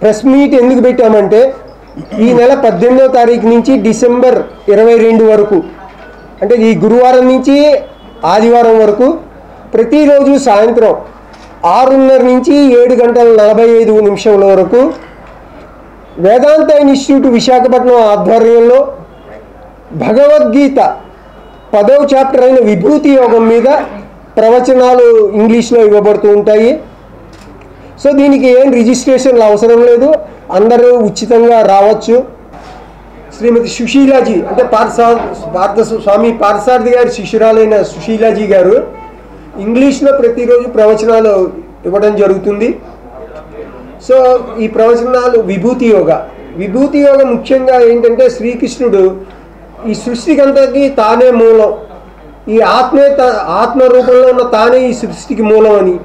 Press meet ఎందుకు పెట్టామంటే ఈ నెల 18వ తారీఖు నుంచి డిసెంబర్ 22 వరకు, అంటే ఈ గురువారం నుంచి ఆదివారం వరకు ప్రతిరోజు సాయంత్రం 6:30 నుంచి 7:45 వరకు వేదాంత ఇన్స్టిట్యూట్ విశాఖపట్నం ఆధ్వర్యంలో భగవద్గీత 10వ చాప్టర్ అయిన విభూతి యోగం మీద ప్రవచనాలు ఇంగ్లీష్లో ఇవ్వబడుతూ ఉంటాయి. సో దీనికి ఏం రిజిస్ట్రేషన్లు అవసరం లేదు, అందరూ ఉచితంగా రావచ్చు. శ్రీమతి సుశీలాజీ అంటే స్వామి పార్థసారథి గారి శిష్యురాలైన సుశీలాజీ గారు ఇంగ్లీష్లో ప్రతిరోజు ప్రవచనాలు ఇవ్వడం జరుగుతుంది. సో ఈ ప్రవచనాలు విభూతి యోగ ముఖ్యంగా ఏంటంటే శ్రీకృష్ణుడు ఈ సృష్టికంతకి తానే మూలం, ఈ ఆత్మ రూపంలో ఉన్న తానే ఈ సృష్టికి మూలం అని,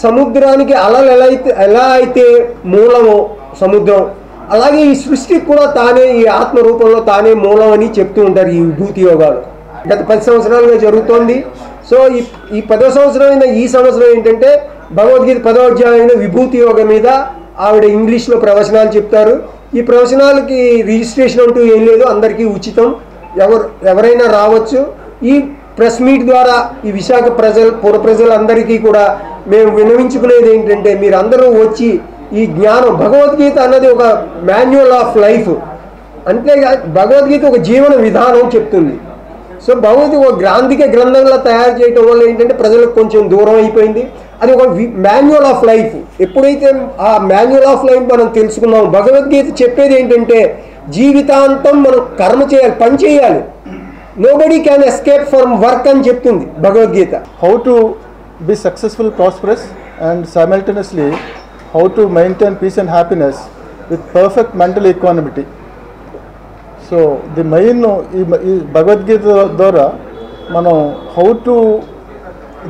సముద్రానికి అలలు ఎలా అయితే మూలమో సముద్రం, అలాగే ఈ సృష్టికి కూడా తానే ఈ ఆత్మ రూపంలో తానే మూలం అని చెప్తూ ఉంటారు ఈ విభూతి యోగాలు. గత 10 సంవత్సరాలుగా జరుగుతోంది. సో ఈ 10వ సంవత్సరం ఈ సంవత్సరం ఏంటంటే భగవద్గీత 10వ అధ్యాయం విభూతి యోగం మీద ఆవిడ ఇంగ్లీష్లో ప్రవచనాలు చెప్తారు. ఈ ప్రవచనాలకి రిజిస్ట్రేషన్ అంటూ ఏం లేదు, అందరికీ ఉచితం, ఎవరైనా రావచ్చు. ఈ ప్రెస్ మీట్ ద్వారా ఈ విశాఖ పుర ప్రజలందరికీ కూడా మేము విన్నవించుకునేది ఏంటంటే మీరు అందరూ వచ్చి ఈ జ్ఞానం, భగవద్గీత అన్నది ఒక మాన్యువల్ ఆఫ్ లైఫ్, అంతేగా భగవద్గీత ఒక జీవన విధానం చెప్తుంది. సో భగవద్గీత ఒక గ్రాంధిక గ్రంథంలో తయారు చేయడం వల్ల ఏంటంటే ప్రజలకు కొంచెం దూరం అయిపోయింది. అది ఒక మాన్యువల్ ఆఫ్ లైఫ్. ఎప్పుడైతే ఆ మాన్యువల్ ఆఫ్ లైఫ్ మనం తెలుసుకున్నాం, భగవద్గీత చెప్పేది ఏంటంటే జీవితాంతం మనం కర్మ చేయాలి, పని చేయాలి. Nobody can escape from work అని చెప్తుంది Bhagavad Gita. How to be successful, prosperous and simultaneously how to maintain peace and happiness with perfect mental equanimity. So the main ఈ భగవద్గీత ద్వారా మనం how to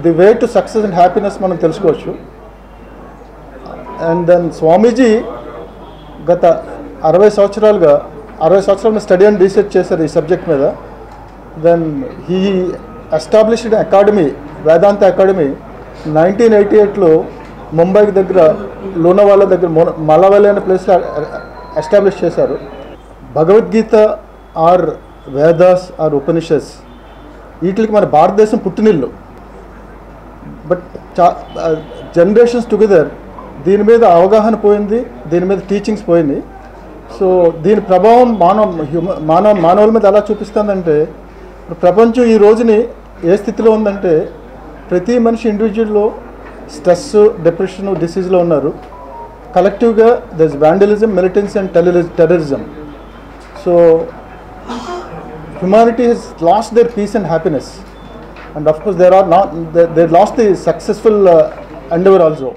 the way to success and happiness మనం తెలుసుకోవచ్చు. And then స్వామీజీ గత 60 సంవత్సరాలు study and research చేశారు ఈ subject మీద. Then he established academy, Vedanta academy 1988లో ముంబై దగ్గర లోనావాలా దగ్గర మలవల్లి అనే ప్లేస్లో ఎస్టాబ్లిష్ చేశారు. భగవద్గీత ఆర్ వేదాస్ ఆర్ ఉపనిషత్స్ వీటికి మన భారతదేశం పుట్టినిల్లు. బట్ జనరేషన్స్ టుగెదర్ దీని మీద అవగాహన పోయింది, దీని మీద టీచింగ్స్ పోయింది. సో దీని ప్రభావం మానవుల మీద ఎలా చూపిస్తుందంటే, ప్రపంచం ఈ రోజుని ఏ స్థితిలో ఉందంటే ప్రతి మనిషి ఇండివిజువల్లో స్ట్రెస్, డిప్రెషన్, డిసీజ్లో ఉన్నారు. కలెక్టివ్గా there is vandalism, militancy and terrorism. So humanity has lost their peace and happiness, and of course they lost the successful endeavor also.